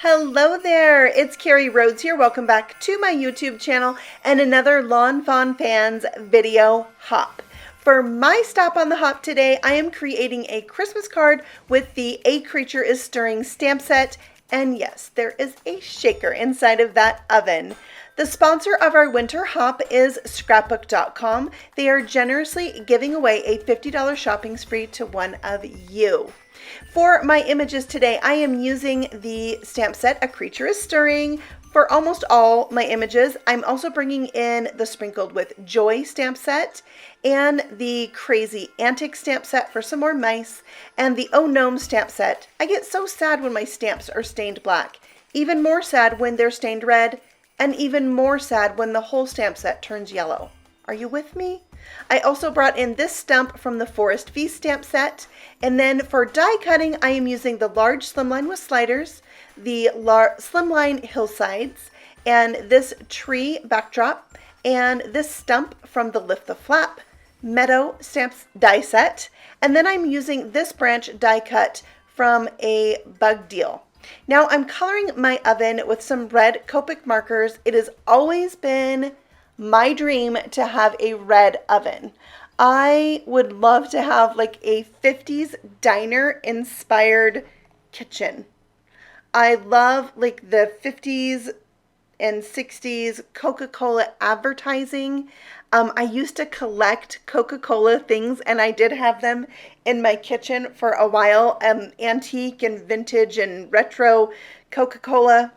Hello there, it's Carrie Rhodes here. Welcome back to my YouTube channel and another Lawn Fawn Fans video hop. For my stop on the hop today, I am creating a Christmas card with the A Creature is Stirring stamp set. And yes, there is a shaker inside of that oven. The sponsor of our winter hop is scrapbook.com. They are generously giving away a $50 shopping spree to one of you. For my images today, I am using the stamp set A Creature is Stirring for almost all my images. I'm also bringing in the Sprinkled with Joy stamp set and the Crazy Antic stamp set for some more mice and the Oh Gnome stamp set. I get so sad when my stamps are stained black, even more sad when they're stained red, and even more sad when the whole stamp set turns yellow. Are you with me? I also brought in this stump from the Forest Feast stamp set. And then for die cutting, I am using the large Slimline with sliders, the Slimline hillsides, and this tree backdrop, and this stump from the Lift the Flap Meadow stamps die set. And then I'm using this branch die cut from a Bug Deal. Now I'm coloring my oven with some red Copic markers. It has always been my dream to have a red oven. I would love to have like a 50s diner inspired kitchen. I love like the 50s and 60s Coca-Cola advertising. I used to collect Coca-Cola things and I did have them in my kitchen for a while. Antique and vintage and retro Coca-Cola.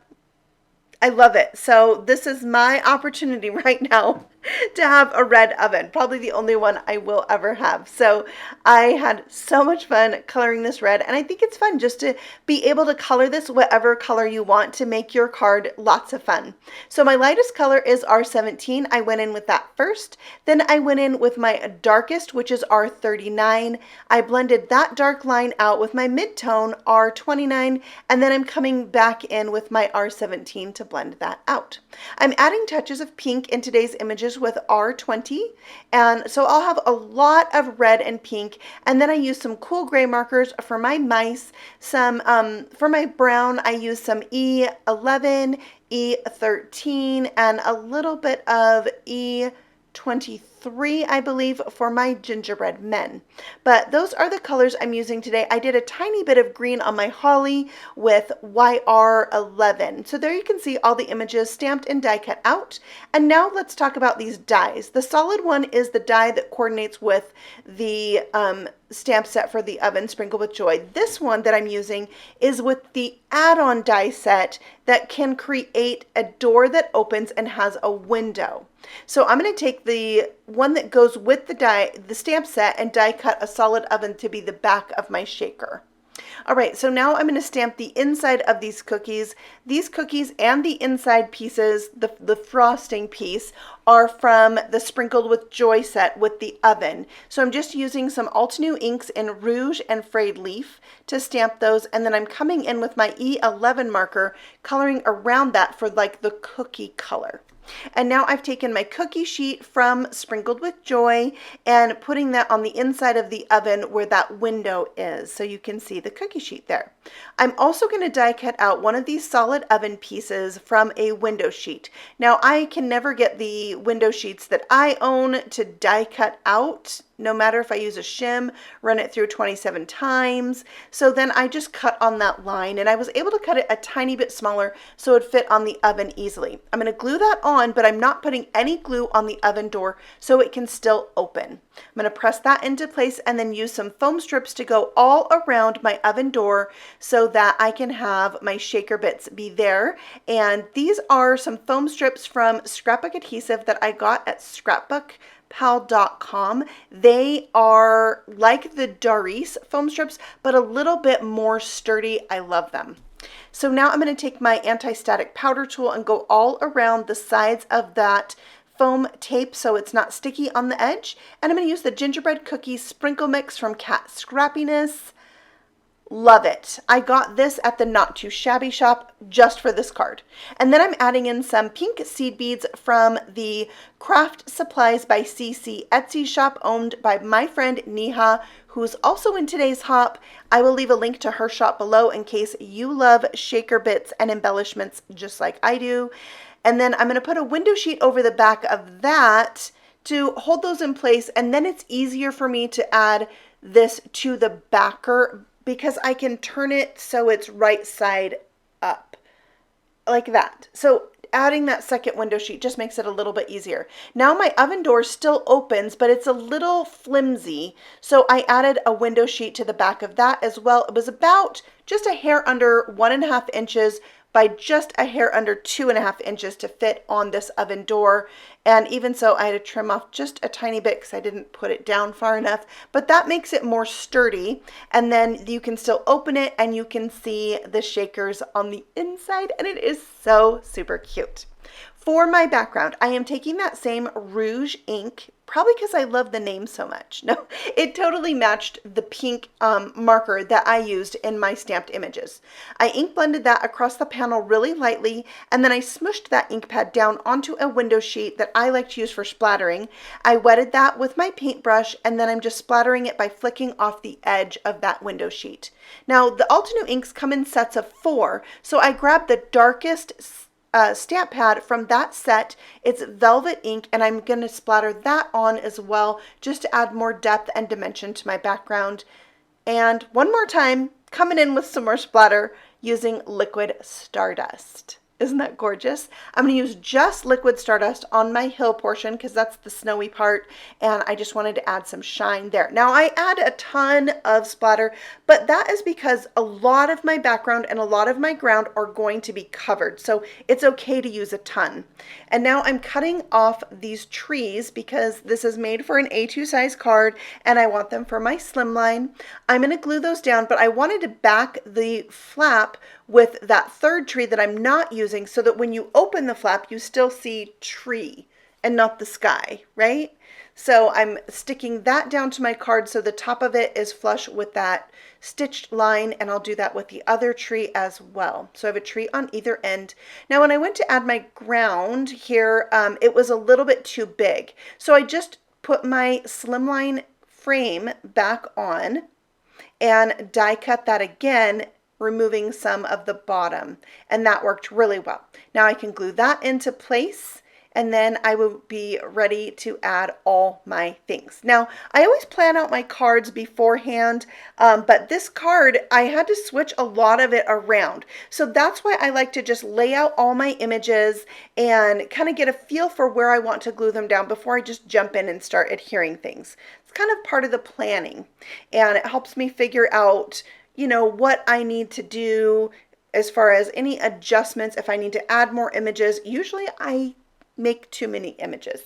I love it. So this is my opportunity right now to have a red oven, probably the only one I will ever have. So I had so much fun coloring this red, and I think it's fun just to be able to color this whatever color you want to make your card lots of fun. So my lightest color is R17. I went in with that first. Then I went in with my darkest, which is R39. I blended that dark line out with my mid-tone R29, and then I'm coming back in with my R17 to blend that out. I'm adding touches of pink in today's images with R20, and so I'll have a lot of red and pink, and then I use some cool gray markers for my mice. Some for my brown I use some E11, E13, and a little bit of E23, I believe, for my gingerbread men. But those are the colors I'm using today. I did a tiny bit of green on my holly with YR11. So there you can see all the images stamped and die cut out. And now let's talk about these dies. The solid one is the die that coordinates with the stamp set for the oven, Sprinkled with Joy. This one that I'm using is with the add-on die set that can create a door that opens and has a window. So I'm going to take the one that goes with the stamp set and die cut a solid oven to be the back of my shaker. All right, so now I'm going to stamp the inside of these cookies. These cookies and the inside pieces, the frosting piece, are from the Sprinkled with Joy set with the oven. So I'm just using some Altenew inks in Rouge and Frayed Leaf to stamp those, and then I'm coming in with my E11 marker, coloring around that for like the cookie color. And now I've taken my cookie sheet from Sprinkled with Joy and putting that on the inside of the oven where that window is, so you can see the cookie sheet there. I'm also going to die cut out one of these solid oven pieces from a window sheet. Now I can never get the window sheets that I own to die cut out, no matter if I use a shim, run it through 27 times. So then I just cut on that line, and I was able to cut it a tiny bit smaller so it would fit on the oven easily. I'm going to glue that on, but I'm not putting any glue on the oven door so it can still open. I'm going to press that into place and then use some foam strips to go all around my oven door so that I can have my shaker bits be there. And these are some foam strips from Scrapbook Adhesive that I got at scrapbookpal.com. They are like the Doris foam strips, but a little bit more sturdy. I love them. So now I'm going to take my anti-static powder tool and go all around the sides of that foam tape so it's not sticky on the edge. And I'm going to use the gingerbread cookie sprinkle mix from Cat Scrappiness. Love it. I got this at the Not Too Shabby shop just for this card. And then I'm adding in some pink seed beads from the Craft Supplies by CC Etsy shop owned by my friend Neha, who's also in today's hop. I will leave a link to her shop below in case you love shaker bits and embellishments just like I do. And then I'm going to put a window sheet over the back of that to hold those in place, and then it's easier for me to add this to the backer because I can turn it so it's right side up like that. So adding that second window sheet just makes it a little bit easier. Now my oven door still opens, but it's a little flimsy, so I added a window sheet to the back of that as well. It was about just a hair under 1.5 inches by just a hair under 2.5 inches to fit on this oven door. And even so, I had to trim off just a tiny bit because I didn't put it down far enough, but that makes it more sturdy. And then you can still open it and you can see the shakers on the inside, and it is so super cute. For my background, I am taking that same rouge ink, probably because I love the name so much. No, it totally matched the pink marker that I used in my stamped images. I ink blended that across the panel really lightly, and then I smushed that ink pad down onto a window sheet that I like to use for splattering. I wetted that with my paintbrush, and then I'm just splattering it by flicking off the edge of that window sheet. Now, the Altenew inks come in sets of 4, so I grabbed the darkest stamp pad from that set. It's velvet ink, and I'm going to splatter that on as well just to add more depth and dimension to my background. And one more time, coming in with some more splatter using liquid stardust. Isn't that gorgeous? I'm going to use just liquid stardust on my hill portion because that's the snowy part, and I just wanted to add some shine there. Now I add a ton of splatter, but that is because a lot of my background and a lot of my ground are going to be covered, so it's okay to use a ton. And now I'm cutting off these trees because this is made for an A2 size card and I want them for my Slimline. I'm going to glue those down, but I wanted to back the flap with that third tree that I'm not using so that when you open the flap, you still see tree and not the sky, right? So I'm sticking that down to my card so the top of it is flush with that stitched line, and I'll do that with the other tree as well. So I have a tree on either end. Now when I went to add my ground here, it was a little bit too big. So I just put my Slimline frame back on and die cut that again, removing some of the bottom, and that worked really well. Now I can glue that into place, and then I will be ready to add all my things. Now I always plan out my cards beforehand, but this card I had to switch a lot of it around, so that's why I like to just lay out all my images and kind of get a feel for where I want to glue them down before I just jump in and start adhering things. It's kind of part of the planning, and it helps me figure out, you know, what I need to do as far as any adjustments. If I need to add more images, usually I make too many images,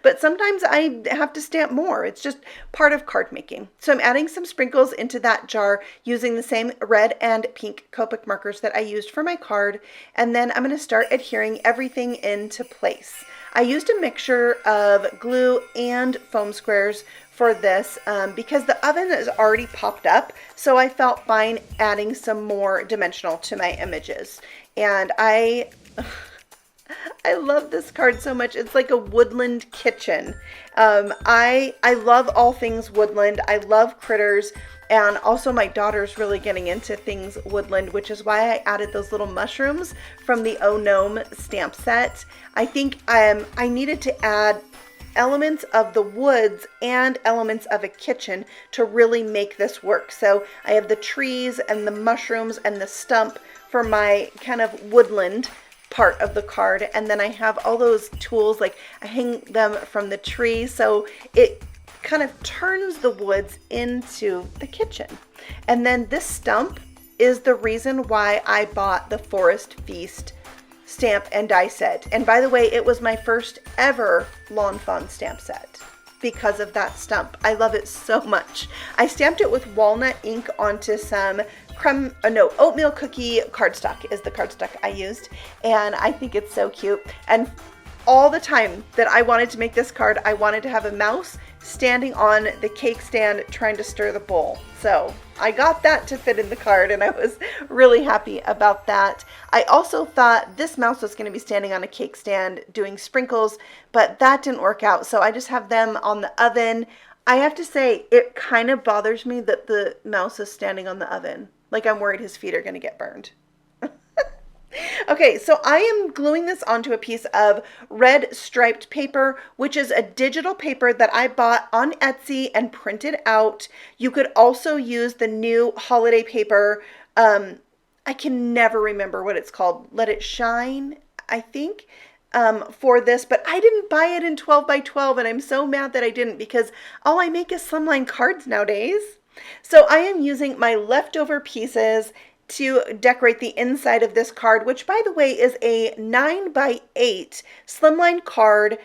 but sometimes I have to stamp more. It's just part of card making. So I'm adding some sprinkles into that jar using the same red and pink Copic markers that I used for my card, and then I'm going to start adhering everything into place. I used a mixture of glue and foam squares for this because the oven is already popped up, so I felt fine adding some more dimensional to my images. And I love this card so much. It's like a woodland kitchen. I love all things woodland. I love critters, and also my daughter's really getting into things woodland, which is why I added those little mushrooms from the Gnome stamp set. I think I needed to add elements of the woods and elements of a kitchen to really make this work. So I have the trees and the mushrooms and the stump for my kind of woodland part of the card, and then I have all those tools, like I hang them from the tree, so it kind of turns the woods into the kitchen. And then this stump is the reason why I bought the Forest Feast stamp and die set. And by the way, it was my first ever Lawn Fawn stamp set because of that stump. I love it so much. I stamped it with walnut ink onto some oatmeal cookie cardstock is the cardstock I used, and I think it's so cute. And all the time that I wanted to make this card, I wanted to have a mouse standing on the cake stand trying to stir the bowl. So I got that to fit in the card, and I was really happy about that. I also thought this mouse was going to be standing on a cake stand doing sprinkles, but that didn't work out. So I just have them on the oven. I have to say, it kind of bothers me that the mouse is standing on the oven. Like I'm worried his feet are going to get burned. Okay, so I am gluing this onto a piece of red striped paper, which is a digital paper that I bought on Etsy and printed out. You could also use the new holiday paper. I can never remember what it's called. Let It Shine, I think, for this, but I didn't buy it in 12 by 12, and I'm so mad that I didn't because all I make is slimline cards nowadays. So I am using my leftover pieces to decorate the inside of this card, which by the way is a 9 by 8 slimline card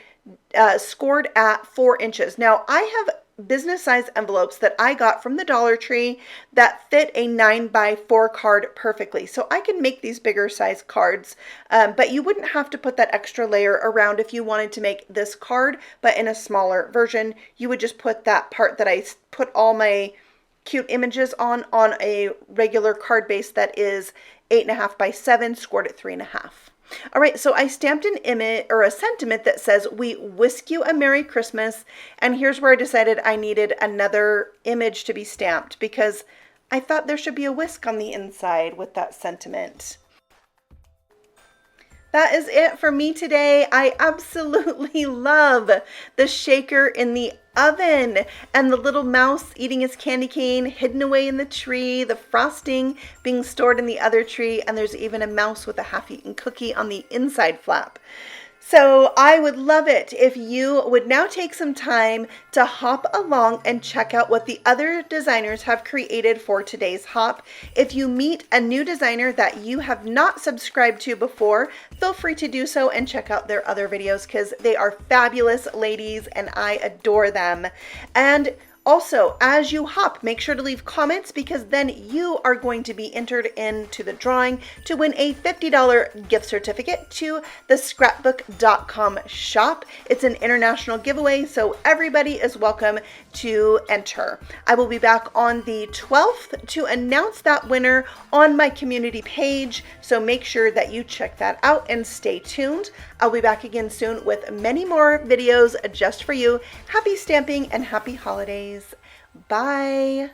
scored at 4 inches. Now I have business size envelopes that I got from the Dollar Tree that fit a 9 by 4 card perfectly. So I can make these bigger size cards, but you wouldn't have to put that extra layer around if you wanted to make this card, but in a smaller version. You would just put that part that I put all my cute images on a regular card base that is 8.5 by 7, scored at 3.5. All right, so I stamped an image or a sentiment that says, "We whisk you a Merry Christmas." And here's where I decided I needed another image to be stamped because I thought there should be a whisk on the inside with that sentiment. That is it for me today. I absolutely love the shaker in the oven and the little mouse eating his candy cane hidden away in the tree, the frosting being stored in the other tree, and there's even a mouse with a half-eaten cookie on the inside flap. So I would love it if you would now take some time to hop along and check out what the other designers have created for today's hop. If you meet a new designer that you have not subscribed to before, feel free to do so and check out their other videos because they are fabulous ladies and I adore them. And also, as you hop, make sure to leave comments because then you are going to be entered into the drawing to win a $50 gift certificate to the scrapbook.com shop. It's an international giveaway, so everybody is welcome to enter. I will be back on the 12th to announce that winner on my community page, so make sure that you check that out and stay tuned. I'll be back again soon with many more videos just for you. Happy stamping and happy holidays. Bye.